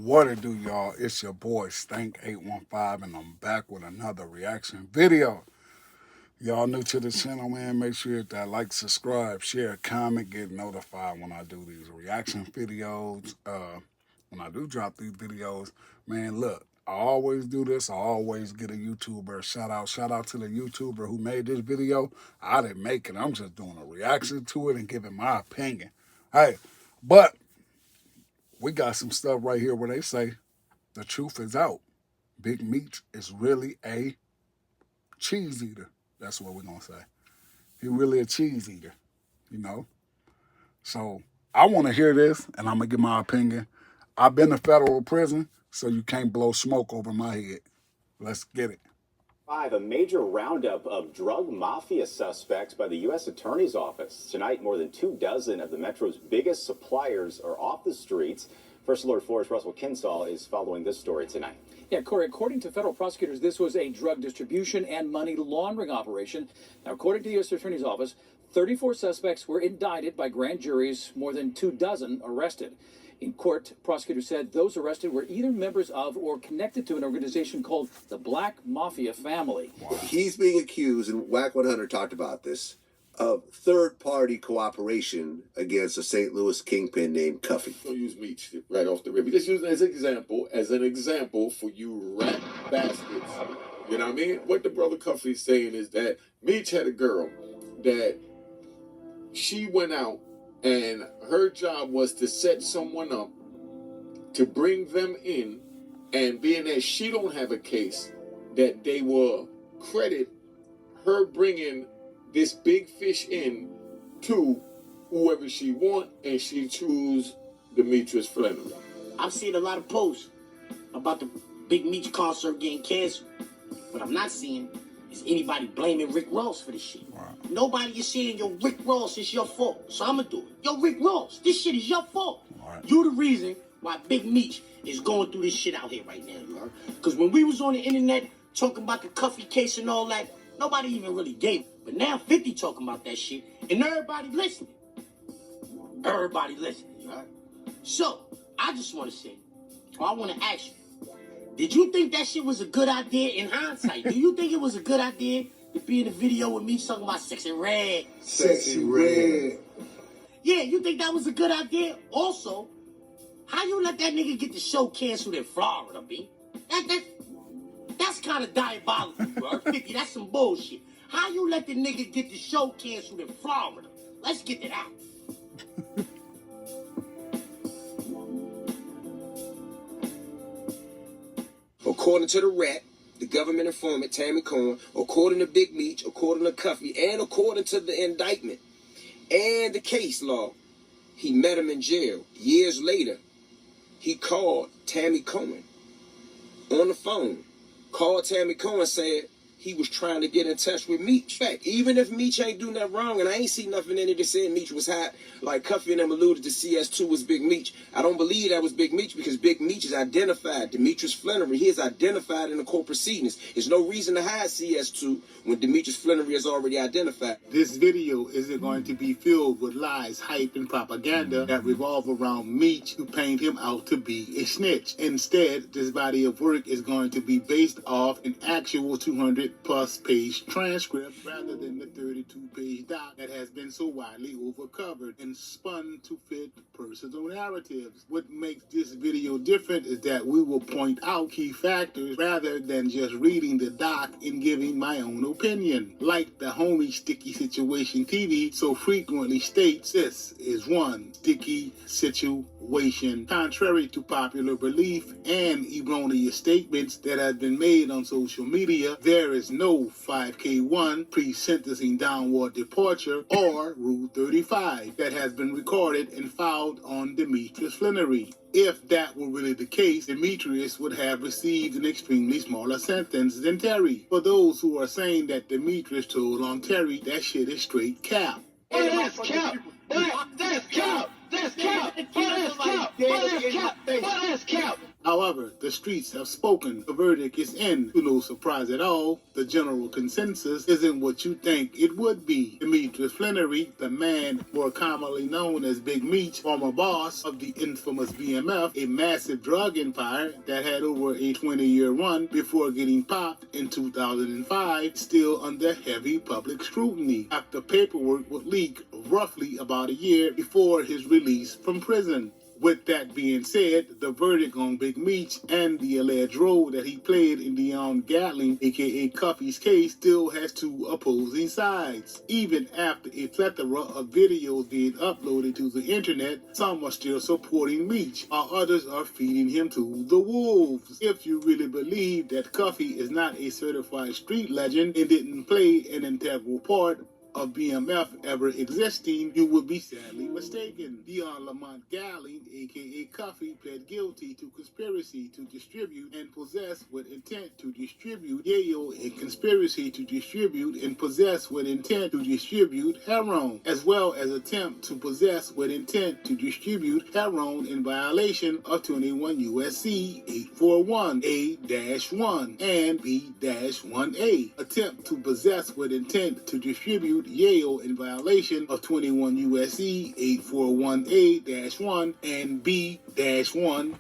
What it do, y'all? It's your boy Stank815, and I'm back with another reaction video. Y'all new to the channel, man? Make sure you hit that like, subscribe, share, comment, get notified when I do these reaction videos. When I do drop these videos, man, look, I always do this. I always get a YouTuber a shout out. Shout out to the YouTuber who made this video. I didn't make it. I'm just doing a reaction to it and giving my opinion. Hey, but we got some stuff right here where they say the truth is out. Big Meech is really a cheese eater. That's what we're going to say. He really a cheese eater, you know? So I want to hear this, and I'm going to give my opinion. I've been to federal prison, so you can't blow smoke over my head. Let's get it. A major roundup of drug mafia suspects by the U.S. Attorney's Office. Tonight, more than 24 of the Metro's biggest suppliers are off the streets. First Alert 4's Russell Kinsall is following this story tonight. Yeah, Corey, according to federal prosecutors, this was a drug distribution and money laundering operation. Now, according to the U.S. Attorney's Office, 34 suspects were indicted by grand juries, more than 24 arrested. In court, prosecutors said those arrested were either members of or connected to an organization called the Black Mafia Family. Wow. He's being accused, and Whack 100 talked about this, of third-party cooperation against a St. Louis kingpin named Cuffy. I'll use Meech right off the rip. Just use it as an example for you rat bastards. You know what I mean? What the brother Cuffy's saying is that Meech had a girl that she went out and her job was to set someone up to bring them in, and being that she don't have a case, that they will credit her bringing this big fish in to whoever she want, and she choose Demetrius Flannery. I've seen a lot of posts about the Big Meech concert getting canceled. What I'm not seeing is anybody blaming Rick Ross for this shit. Wow. Nobody is saying, yo, Rick Ross, it's your fault. So I'm gonna do it. Yo, Rick Ross, this shit is your fault. Right. You the reason why Big Meech is going through this shit out here right now, you heard? Because when we was on the internet talking about the Cuffy case and all that, nobody even really gave it. But now 50 talking about that shit, and everybody listening. Everybody listening, you heard? So, I just want to say, or I want to ask you, did you think that shit was a good idea in hindsight? Do you think it was a good idea to be in a video with me talking about sexy red? Sexy red. Yeah, you think that was a good idea? Also, how you let that nigga get the show canceled in Florida, B? That's kind of diabolical, bro. 50, that's some bullshit. How you let the nigga get the show canceled in Florida? Let's get that out. According to the rat, the government informant, Tammy Cohen, according to Big Meech, according to Cuffy, and according to the indictment and the case law, he met him in jail. Years later, he called Tammy Cohen on the phone. Called Tammy Cohen, said he was trying to get in touch with Meech. Fact, even if Meech ain't do nothing wrong, and I ain't see nothing in it that said Meech was hot, like Cuffy and them alluded to CS2 was Big Meech. I don't believe that was Big Meech because Big Meech is identified. Demetrius Flannery, he is identified in the court proceedings. There's no reason to hide CS2 when Demetrius Flannery is already identified. This video isn't going to be filled with lies, hype, and propaganda that revolve around Meech to paint him out to be a snitch. Instead, this body of work is going to be based off an actual 200-plus page transcript rather than the 32-page doc that has been so widely overcovered and spun to fit personal narratives. What makes this video different is that we will point out key factors rather than just reading the doc and giving my own opinion. Like the homie Sticky Situation TV so frequently states, this is one sticky situation. Contrary to popular belief and erroneous statements that have been made on social media, there is no 5K1 pre-sentencing downward departure or Rule 35 that has been recorded and filed on Demetrius Flannery. If that were really the case, Demetrius would have received an extremely smaller sentence than Terry. For those who are saying that Demetrius told on Terry, that shit is straight cap. That's cap. That's cap. That's cap. That's cap. That's cap. That's cap. However, the streets have spoken. The verdict is in. To no surprise at all, the general consensus isn't what you think it would be. Demetrius Flannery, the man more commonly known as Big Meech, former boss of the infamous BMF, a massive drug empire that had over a 20-year run before getting popped in 2005, still under heavy public scrutiny after paperwork would leak roughly about a year before his release from prison. With that being said, the verdict on Big Meech and the alleged role that he played in Dion Gatling, aka Cuffy's case, still has two opposing sides. Even after a plethora of videos being uploaded to the internet, some are still supporting Meech, while others are feeding him to the wolves. If you really believe that Cuffy is not a certified street legend and didn't play an integral part of BMF ever existing, you would be sadly mistaken. Dion Lamont Gatling, aka Cuffy, pled guilty to conspiracy to distribute and possess with intent to distribute yayo and conspiracy to distribute and possess with intent to distribute heroin, as well as attempt to possess with intent to distribute heroin in violation of 21 USC 841A-1 and B-1A. Attempt to possess with intent to distribute yayo in violation of 21 USC 841A-1 and B-1-A,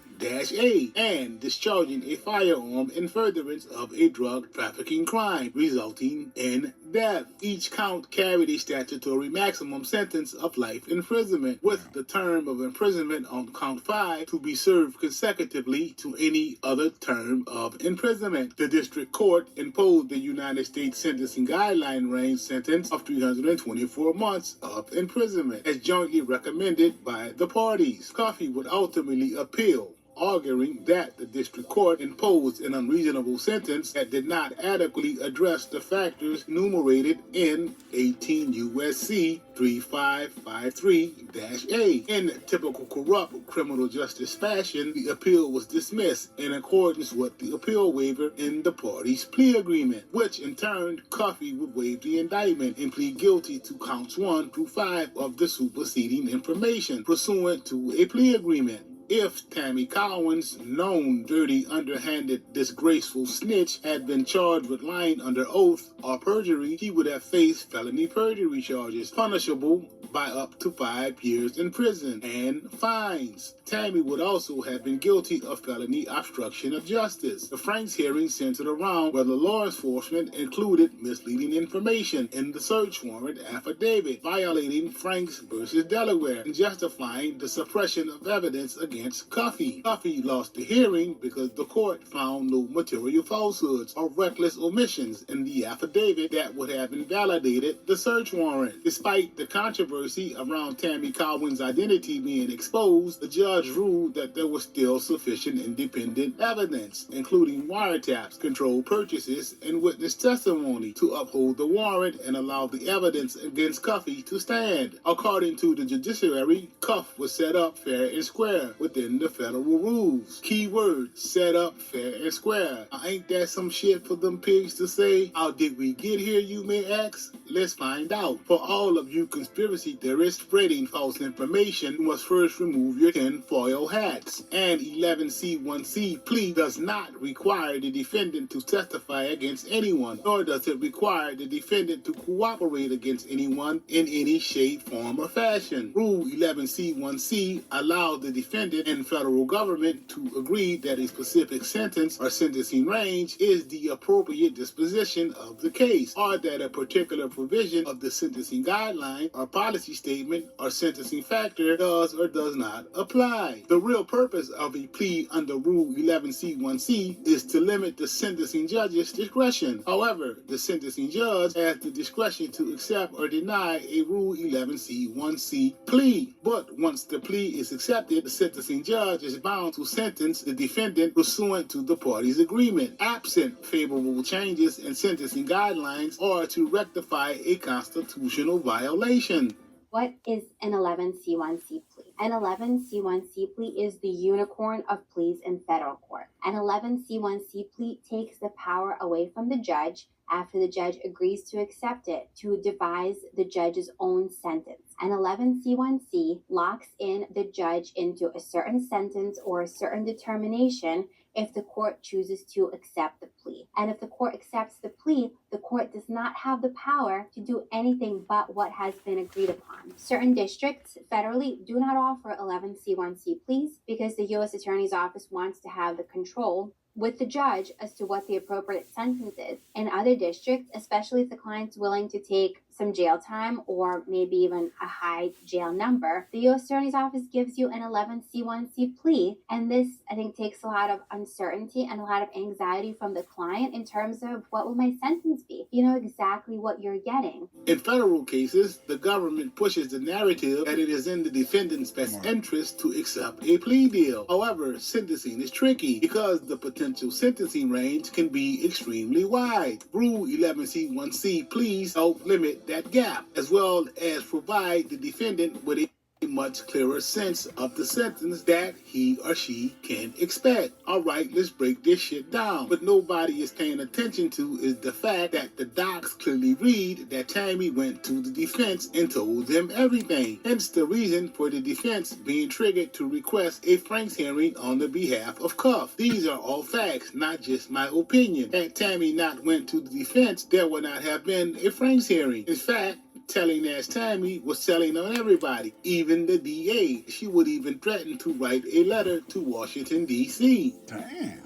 and discharging a firearm in furtherance of a drug trafficking crime, resulting in death. Each count carried a statutory maximum sentence of life imprisonment, with the term of imprisonment on count 5 to be served consecutively to any other term of imprisonment. The district court imposed the United States Sentencing Guideline range sentence of 324 months of imprisonment, as jointly recommended by the parties. Cuffy would ultimately appeal, arguing that the district court imposed an unreasonable sentence that did not adequately address the factors enumerated in 18 U.S.C. 3553-A. In typical corrupt criminal justice fashion, the appeal was dismissed in accordance with the appeal waiver in the parties' plea agreement, which in turn Cuffy would waive the indictment and plead guilty to counts 1 through 5 of the superseding information pursuant to a plea agreement. If Tammy Collins, known dirty, underhanded, disgraceful snitch, had been charged with lying under oath or perjury, he would have faced felony perjury charges, punishable by up to 5 years in prison and fines. Tammy would also have been guilty of felony obstruction of justice. The Franks hearing centered around whether law enforcement included misleading information in the search warrant affidavit, violating Franks versus Delaware, and justifying the suppression of evidence against Cuffy. Cuffy lost the hearing because the court found no material falsehoods or reckless omissions in the affidavit that would have invalidated the search warrant. Despite the controversy around Tammy Collins' identity being exposed, the judge ruled that there was still sufficient independent evidence, including wiretaps, controlled purchases, and witness testimony, to uphold the warrant and allow the evidence against Cuffy to stand. According to the judiciary, Cuff was set up fair and square within the federal rules. Keyword, set up fair and square. Now, ain't that some shit for them pigs to say? How did we get here, you may ask? Let's find out. For all of you conspiracy theorists spreading false information, you must first remove your tinfoil hats. And 11C1C plea does not require the defendant to testify against anyone, nor does it require the defendant to cooperate against anyone in any shape, form, or fashion. Rule 11C1C allows the defendant and federal government to agree that a specific sentence or sentencing range is the appropriate disposition of the case, or that a particular provision of the sentencing guideline or policy statement or sentencing factor does or does not apply. The real purpose of a plea under Rule 11C1C is to limit the sentencing judge's discretion. However, the sentencing judge has the discretion to accept or deny a Rule 11C1C plea. But once the plea is accepted, the sentencing judge is bound to sentence the defendant pursuant to the parties' agreement, absent favorable changes in sentencing guidelines or to rectify a constitutional violation. What is an 11C1C plea? An 11C1C plea is the unicorn of pleas in federal court. An 11C1C plea takes the power away from the judge after the judge agrees to accept it to devise the judge's own sentence. An 11C1C locks in the judge into a certain sentence or a certain determination if the court chooses to accept the plea. And if the court accepts the plea, the court does not have the power to do anything but what has been agreed upon. Certain districts federally do not offer 11C1C pleas because the U.S. Attorney's Office wants to have the control with the judge as to what the appropriate sentence is. In other districts, especially if the client's willing to take some jail time or maybe even a high jail number, the U.S. Attorney's Office gives you an 11C1C plea. And this, I think, takes a lot of uncertainty and a lot of anxiety from the client in terms of what will my sentence be? You know exactly what you're getting. In federal cases, the government pushes the narrative that it is in the defendant's best interest to accept a plea deal. However, sentencing is tricky because the potential sentencing range can be extremely wide. Rule 11C1C pleas help limit that gap, as well as provide the defendant with a much clearer sense of the sentence that he or she can expect. All right, let's break this shit down. But nobody is paying attention to is the fact that the docs clearly read that Tammy went to the defense and told them everything. Hence the reason for the defense being triggered to request a Franks hearing on the behalf of Cuff. These are all facts, not just my opinion. Had Tammy not went to the defense, there would not have been a Franks hearing. In fact, telling ass Tammy was telling on everybody, even the DA. She would even threaten to write a letter to Washington, D.C. Damn.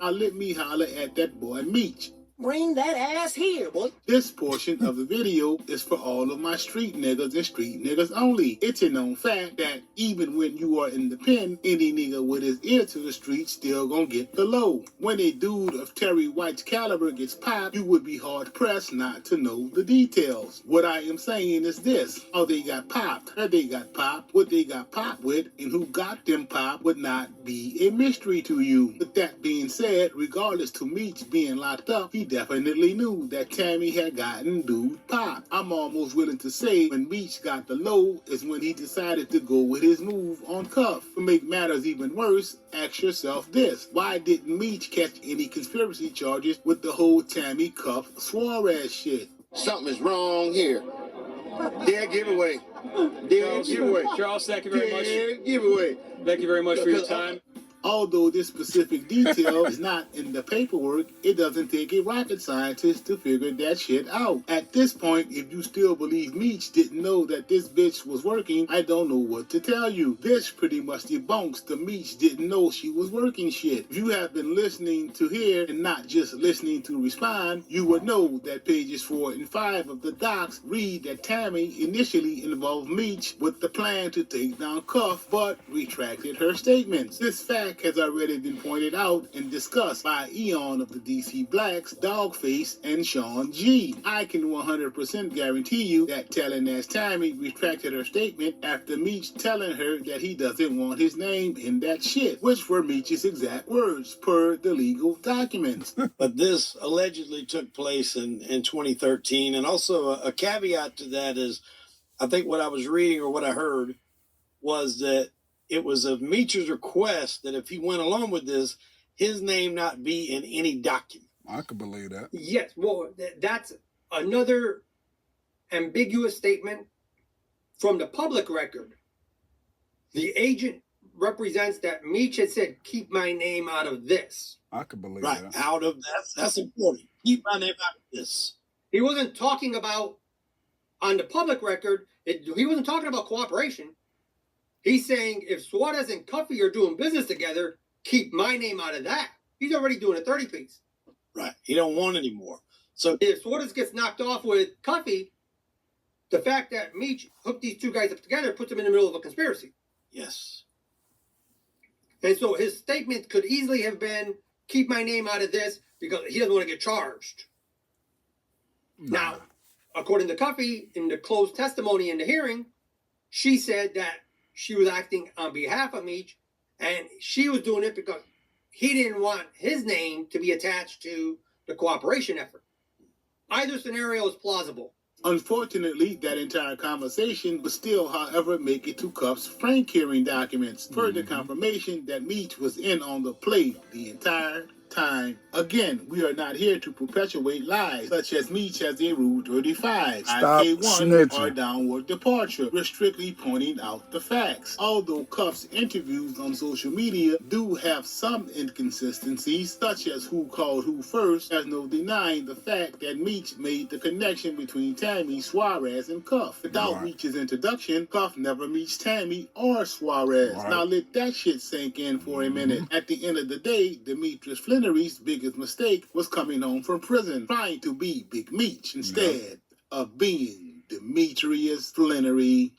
Now let me holler at that boy MEECH. Bring that ass here, boy. This portion of the video is for all of my street niggas and street niggas only. It's a known fact that even when you are in the pen, any nigga with his ear to the street still gonna get the low. When a dude of Terry White's caliber gets popped, you would be hard pressed not to know the details. What I am saying is this: how they got popped, how they got popped, what they got popped with, and who got them popped would not be a mystery to you. With that being said, regardless to MEECH being locked up, he definitely knew that Tammy had gotten dude popped. I'm almost willing to say when MEECH got the low is when he decided to go with his move on Cuff. To make matters even worse, ask yourself this: why didn't MEECH catch any conspiracy charges with the whole Tammy Cuff Suarez shit? Something is wrong here. Dead giveaway. Dead giveaway. Charles, thank you very much. Dead giveaway. Thank you very much for your time. Although this specific detail is not in the paperwork, it doesn't take a rocket scientist to figure that shit out. At this point, if you still believe MEECH didn't know that this bitch was working, I don't know what to tell you. This pretty much debunks the MEECH didn't know she was working shit. If you have been listening to hear and not just listening to respond, you would know that pages 4 and 5 of the docs read that Tammy initially involved MEECH with the plan to take down Cuff, but retracted her statements. This fact has already been pointed out and discussed by Eon of the DC Blacks, Dogface, and Sean G. I can 100% guarantee you that telling ass Tammy retracted her statement after MEECH telling her that he doesn't want his name in that shit, which were MEECH's exact words per the legal documents. But this allegedly took place in 2013, and also a caveat to that is, I think what I was reading or what I heard was that it was of MEECH's request that if he went along with this, his name not be in any document. I could believe that. Yes, well, that's another ambiguous statement from the public record. The agent represents that MEECH had said, keep my name out of this. I could believe Right, that. out of that. That's important. Keep my name out of this. He wasn't talking about, on the public record, he wasn't talking about cooperation. He's saying if Suarez and Cuffy are doing business together, keep my name out of that. He's already doing a 30-piece. Right. He don't want any more. So if Suarez gets knocked off with Cuffy, the fact that MEECH hooked these two guys up together puts him in the middle of a conspiracy. yes. And so his statement could easily have been, keep my name out of this because he doesn't want to get charged. Now, according to Cuffy, in the closed testimony in the hearing, she said that she was acting on behalf of MEECH, and she was doing it because he didn't want his name to be attached to the cooperation effort. Either scenario is plausible. Unfortunately, that entire conversation would still, however, make it to Cuff's Frank hearing documents. Further confirmation that Meech was in on the play the entire time. Again, we are not here to perpetuate lies, such as Meech has a Rule 35, Stop IK1, snitching. or downward departure. We're strictly pointing out the facts. Although Cuff's interviews on social media do have some inconsistencies, such as who called who first, there's no denying the fact that Meech made the connection between Tammy, Suarez, and Cuff. Without Meech's introduction, Cuff never meets Tammy or Suarez. Now let that shit sink in for a minute. At the end of the day, Demetrius Flannery's biggest mistake was coming home from prison, trying to be Big Meech instead of being Demetrius Flannery